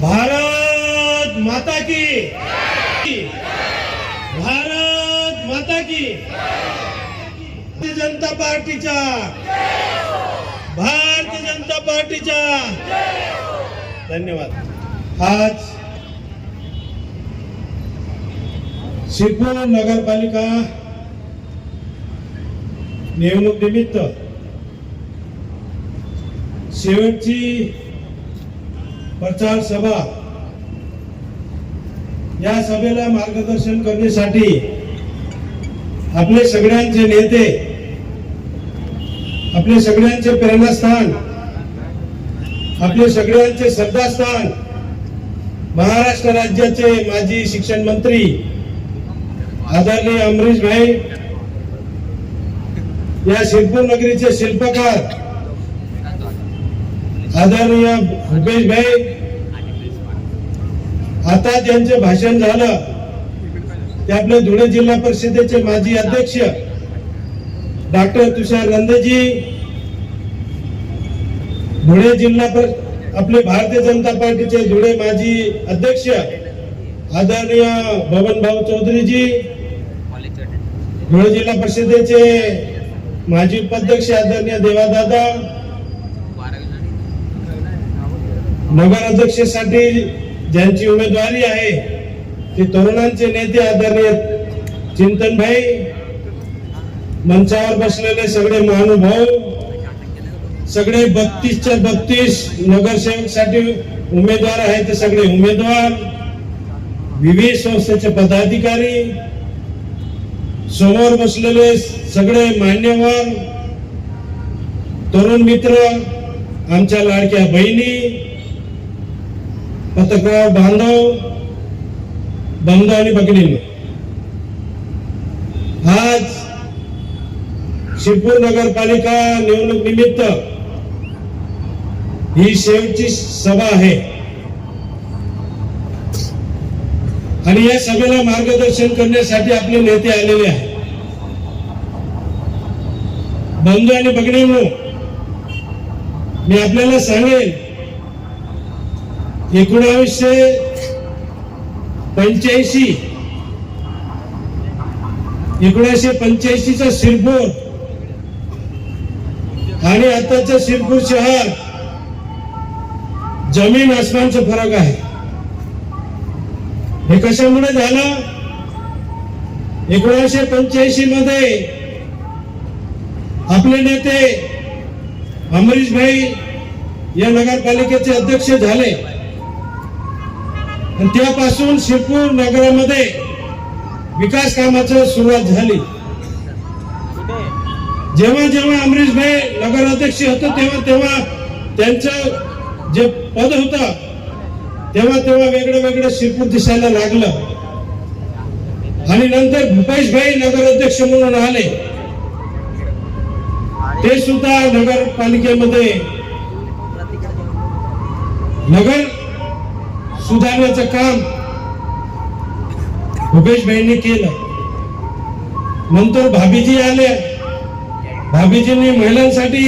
भारत माता की, भारत माता की, भारतीय जनता पार्टीचा, भारतीय जनता पार्टीचा धन्यवाद। आज शिरपूर नगरपालिका निवडणूक निमित्त शेवटची प्रचार सभा, या सभेला मार्गदर्शन करण्यासाठी आपले सगळ्यांचे नेते, आपले सगळ्यांचे प्रेरणास्थान, आपले सगळ्यांचे श्रद्धास्थान महाराष्ट्र राज्याचे माजी शिक्षण मंत्री आदरणीय अमरीश भाई, या शिरपूर नगरीचे शिल्पकार आदरणीय भूपेश भाई, आता ज्यांचे भाषण झालं ते आपले धुळे जिल्हा परिषदेचे माजी अध्यक्ष डॉक्टर तुषार नंदेजी, धुळे जिल्हा आपले भारतीय जनता पार्टीचे धुळे माजी अध्यक्ष आदरणीय बबन भाऊ चौधरीजी, धुळे जिल्हा परिषदेचे माजी उपाध्यक्ष आदरणीय देवादादा, नगर अध्यक्षसाठी ज्यांची उमेदवारी आहे ते तरुणांचे नेते आदरणीय चिंतन भाई, मंचावर बसलेले सगळे महानुभाव, सगळे 32च्या 32 नगरसेवक साठी उमेदवार आहेत ते सगळे उमेदवार, विविध संस्थेचे पदाधिकारी, समोर बसलेले सगळे मान्यवर, तरुण मित्र, आमच्या लाडक्या बहिणी, पत्रकार बांधव, बंधू आणि भगिनींनो, आज शिरपूर नगरपालिका निवडणूक निमित्त ही शेवटची सभा आहे आणि या सभेला मार्गदर्शन करण्यासाठी आपले नेते आलेले आहेत। बंधू आणि भगिनींनो, मी आपल्याला सांगेन 1985 चा शिरपूर आणि आताचं शिरपूर शहर जमीन आसमानचा फरक आहे। हे कशामुळे झालं? 1985 मध्ये आपले नेते अमरीश भाई या नगरपालिकेचे अध्यक्ष झाले आणि त्यापासून शिरपूर नगरामध्ये विकास कामाची सुरुवात झाली। जेव्हा जेव्हा अमरीश भाई नगराध्यक्ष होते तेव्हा त्यांचं जे पद होतं तेव्हा वेगळं वेगळं शिरपूर दिसायला लागलं आणि नंतर भूपेश भाई नगराध्यक्ष म्हणून आले, ते सुद्धा नगरपालिकेमध्ये नगर सुधारण्याचं काम भूपेश भाईंनी केलं। नंतर भाभीजी आले, भाभीजींनी महिलांसाठी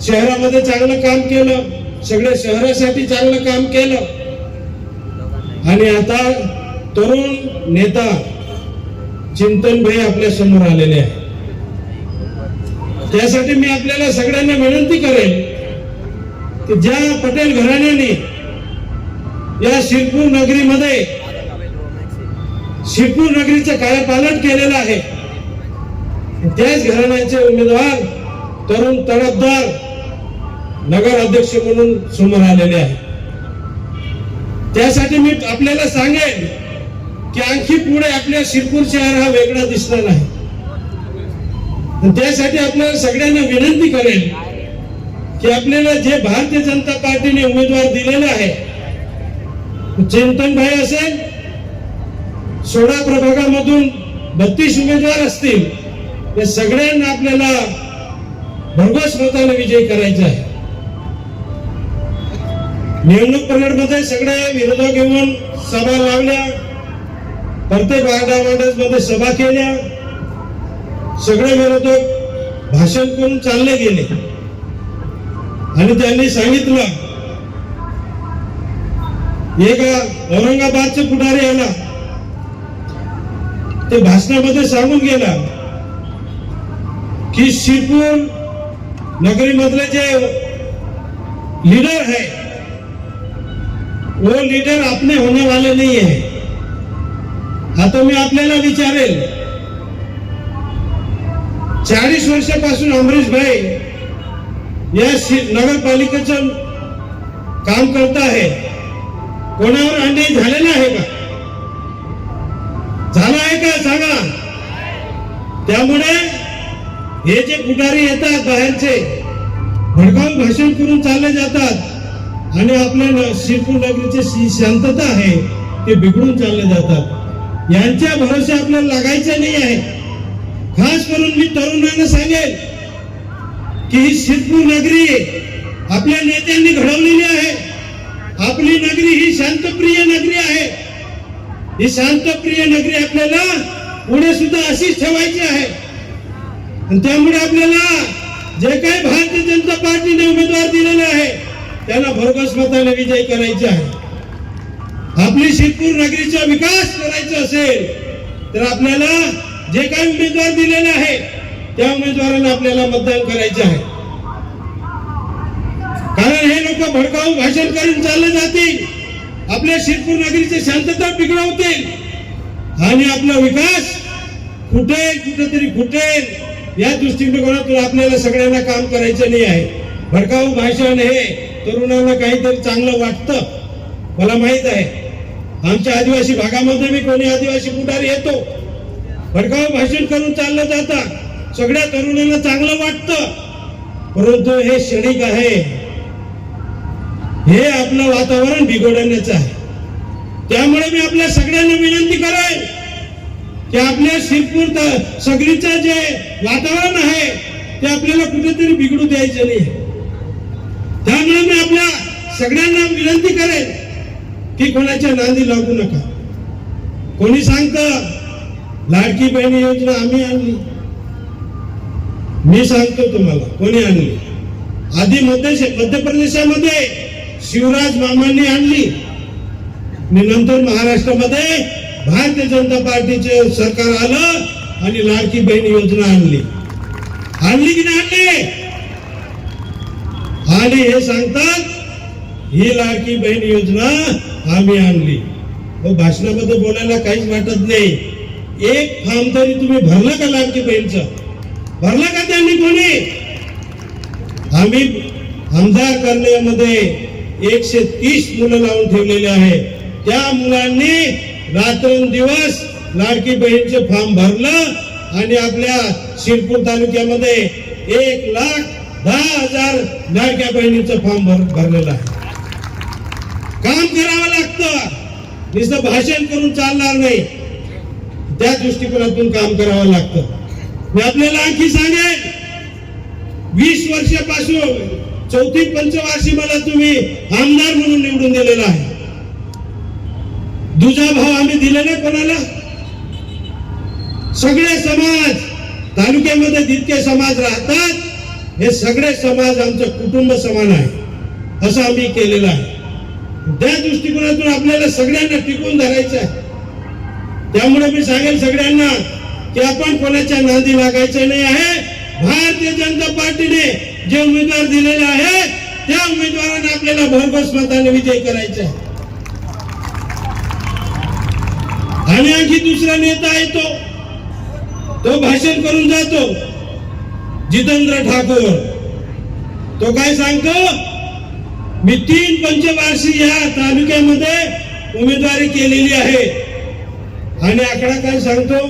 शहरामध्ये चांगलं काम केलं, सगळ्या शहरासाठी चांगलं काम केलं आणि आता तरुण नेता चिंतन भाई आपल्या समोर आलेले आहे। त्यासाठी मी आपल्याला सगळ्यांना विनंती करेन की ज्या पटेल घराण्याने या शिरपूर नगरीमध्ये शिरपूर नगरीचं कायापालट केलेलं आहे, त्याच घराण्याचे उमेदवार तरुण तडफदार नगर अध्यक्ष म्हणून समोर आलेले आहे। त्यासाठी मी आपल्याला सांगेन की आणखी पुढे आपल्या शिरपूर शहर हा वेगळा दिसणार नाही। त्यासाठी आपल्याला सगळ्यांना विनंती करेन की आपल्याला जे भारतीय जनता पार्टीने उमेदवार दिलेला आहे, चिंतन भाई असेल, 16 प्रभागामधून 32 उमेदवार असतील, या सगळ्यांना आपल्याला भरघोस मताने विजयी करायचा आहे। निवडणूक परेडमध्ये सगळे विरोधक येऊन सभा लावल्या, प्रत्येक वार्डामध्ये सभा केल्या, सगळे विरोधक भाषण करून चालले गेले आणि त्यांनी सांगितलं एक औरंगाबादचा पुढारी आला, ते भाषणामध्ये सांगून गेला कि शिरपूर नगरी मधले जे लीडर है वो लीडर अपने होने वाले नहीं है। आता मी आपल्याला विचारेल, 40 वर्षापासून अमरीश भाई या नगरपालिकेचं काम करत आहे, कोणावर अन्याय झालेला आहे का? झाला आहे का सांगा? त्यामुळे हे जे पुढारी येतात बाहेरचे, भडकाऊ भाषण करून चालले जातात आणि आपल्या शिरपूर नगरीची शांतता आहे ते बिघडून चालले जातात। यांच्या भरोसे आपल्याला लागायचं नाही आहे। खास करून मी तरुणांना सांगेल की ही शिरपूर नगरी आपल्या नेत्यांनी घडवलेली आहे। आपली नगरी ही शांतप्रिय नगरी आहे। ही शांतप्रिय नगरी आपल्याला पुढे सुद्धा अशीच ठेवायची आहे। आणि त्यामुळे आपल्याला जे काही भारतीय जनता पार्टीने उमेदवार दिलेले आहे त्यांना भरघोस मताने विजयी करायचे आहे। आपली शिरपूर नगरीचा विकास करायचा असेल तर आपल्याला जे काही उमेदवार दिलेले आहे त्या उमेदवारांना आपल्याला मतदान करायचे आहे। कारण हे लोक भडकाऊ भाषण करून चालले जातील, आपल्या शिरपूर नगरीची शांतता बिघडवतील आणि आपला विकास कुठेतरी फुटेल। या दृष्टिकोनातून आपल्याला सगळ्यांना काम करायचं नाही आहे। भडकाऊ भाषण हे तरुणांना काहीतरी चांगलं वाटतं, मला माहित आहे। आमच्या आदिवासी भागामध्ये मी कोणी आदिवासी पुढारी येतो, भडकाऊ भाषण करून चाललं जातं, सगळ्या तरुणांना चांगलं वाटतं, परंतु हे क्षणिक आहे। हे आपलं वातावरण बिघडवण्याचं आहे। त्यामुळे मी आपल्या सगळ्यांना विनंती करेन की आपल्या शिरपूर सगळीचं जे वातावरण आहे ते आपल्याला कुठेतरी बिघडू द्यायचं नाही। त्यामुळे मी आपल्या सगळ्यांना विनंती करेन की कोणाच्या नादी लागू नका। कोणी सांगतं लाडकी बहीण योजना आम्ही आणली, मी सांगतो तुम्हाला कोणी आणली। आधी मध्य प्रदेशामध्ये शिवराज मामांनी आणली, नंतर महाराष्ट्रामध्ये भारतीय जनता पार्टीचे सरकार आलं आणि लाडकी बहीण योजना आणली की नाही आणली? आणि हे सांगतात ही लाडकी बहीण योजना आम्ही आणली। भाषणामध्ये बोलायला काहीच वाटत नाही। एक फॉर्म तरी तुम्ही भरलं का लाडकी बहीणचं? भरलं का त्यांनी कोणी? आम्ही आमदार कार्यालयामध्ये 130 मुलं लावून ठेवलेले आहे। त्या मुलांनी रात्रंदिवस लाडकी बहीणचे फॉर्म भरलं आणि आपल्या शिरपूर तालुक्यामध्ये 1,10,000 लाडक्या बहिणीचं फॉर्म भरलेलं आहे। काम करावं लागतं, नुसतं भाषण करून चालणार नाही, त्या दृष्टिकोनातून काम करावं लागतं। मी आपल्याला आणखी सांगेन, 20 वर्षापासून 4थी पंचवार्षिक मला तुम्ही आमदार म्हणून निवडून दिलेला आहे। दुजा भाव आम्ही दिलेला कोणाला? सगळे समाज तालुक्यामध्ये जितके समाज राहतात हे सगळे समाज आमचं कुटुंब समान आहे असं आम्ही केलेलं आहे। त्या दृष्टिकोनातून आपल्याला सगळ्यांना टिकून धरायचं आहे। त्यामुळे मी सांगेल सगळ्यांना की आपण कोणाच्या नादी लागायचं नाही आहे। भारतीय जनता पार्टीने जे उमेदवार दिलेले आहे त्या उमेदवारांना आपल्याला भरघोस मताने विजय करायचा आहे। आणि आणखी दुसरा नेता येतो, तो भाषण करून जातो, जितेंद्र ठाकूर। तो काय सांगतो, मी 3 पंचवार्षिक या तालुक्यामध्ये उमेदवारी केलेली आहे आणि आकडा काय सांगतो,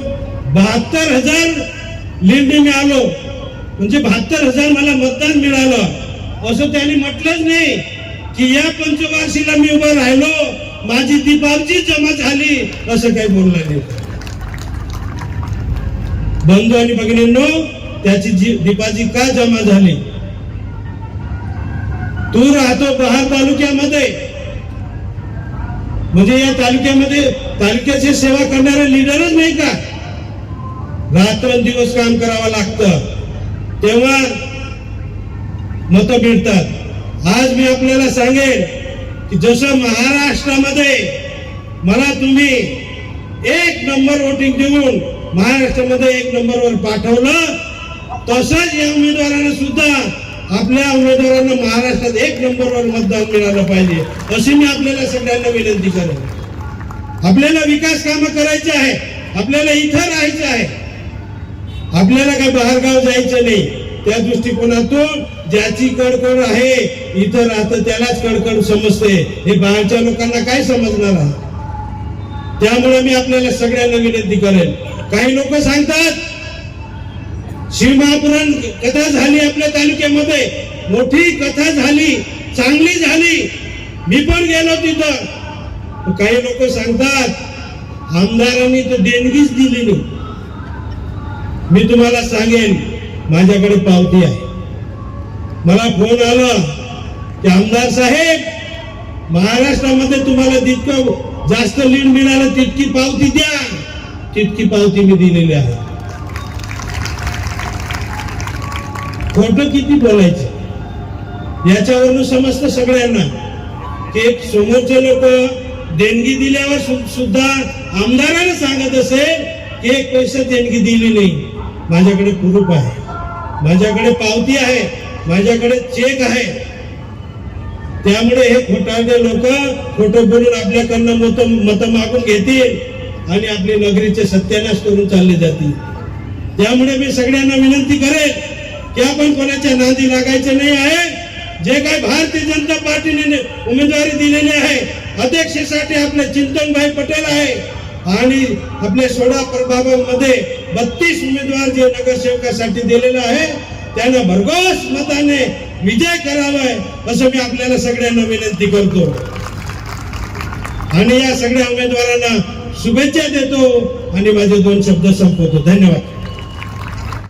72,000 लीडने मी आलो, म्हणजे 72,000 मला मतदान मिळालं असं त्यांनी म्हटलंच नाही की या पंचवार्षिकला मी उभं राहिलो, माझी दीपावली जमा झाली, असं काही बोललं नाही। बंधू आणि भगिनींनो, त्याची दीपाजी का जमा झाली? तू राहतो बहार तालुक्यामध्ये, म्हणजे या तालुक्यामध्ये तालुक्याची सेवा करणारे लीडरच नाही का? रात्रंदिवस काम करावं लागतं तेव्हा मतं मिळतात। आज मी आपल्याला सांगेन की जसं महाराष्ट्रामध्ये मला तुम्ही 1 नंबर वोटिंग देऊन महाराष्ट्रामध्ये 1 नंबरवर पाठवलं, तसंच या उमेदवारांना सुद्धा आपल्या उमेदवारांना महाराष्ट्रात 1 नंबरवर मतदान मिळालं पाहिजे, अशी मी आपल्याला सगळ्यांना विनंती करेन. आपल्याला विकास कामं करायचे आहे, आपल्याला इथं राहायचं आहे, आपल्याला काही बाहेरगाव जायचं नाही. त्या दृष्टिकोनातून ज्याची कडकड आहे इथं राहतं त्यालाच कडकड समजते, हे बाहेरच्या लोकांना काय समजणार आहे. त्यामुळे मी आपल्याला सगळ्यांना विनंती करेन. काही लोक सांगतात शिवमहापुराण कथा झाली आपल्या तालुक्यामध्ये, मोठी कथा झाली, चांगली झाली, मी पण गेलो तिथं. काही लोक सांगतात आमदारांनी तर देणगीच दिली नाही. मी तुम्हाला सांगेन, माझ्याकडे पावती आहे. मला फोन आला की आमदार साहेब महाराष्ट्रामध्ये तुम्हाला जितकं जास्त लीड मिळालं तितकी पावती द्या. तितकी पावती मी दिलेली आहे. खोटं किती बोलायचं याच्यावरून समजतं सगळ्यांना की समोरचे लोक देणगी दिल्यावर सुद्धा आमदाराला सांगत असेल की 1 पैसा देणगी दिली नाही. माझ्याकडे प्रूफ आहे, माझ्याकडे पावती आहे, माझ्याकडे चेक आहे. त्यामुळे हे खोटारडे लोक खोटं बोलून आपल्याकडनं मत मागून घेतील आणि आपली नगरीचे सत्यानाश करून चालले जातील. त्यामुळे मी सगळ्यांना विनंती करेन की आपण कोणाच्या नादी लागायचे नाही आहे. जे काही भारतीय जनता पार्टीने उमेदवारी दिलेली आहे, अध्यक्षासाठी आपले चिंतनभाई पटेल आहे आणि आपल्या 16 प्रभागामध्ये 32 उमेदवार जे नगरसेवकासाठी दिलेले आहे त्यांना भरघोस मताने विजय करावा असं मी आपल्याला सगळ्यांना विनंती करतो आणि या सगळ्या उमेदवारांना शुभेच्छा देतो आणि माझे 2 शब्द संपवतो. धन्यवाद.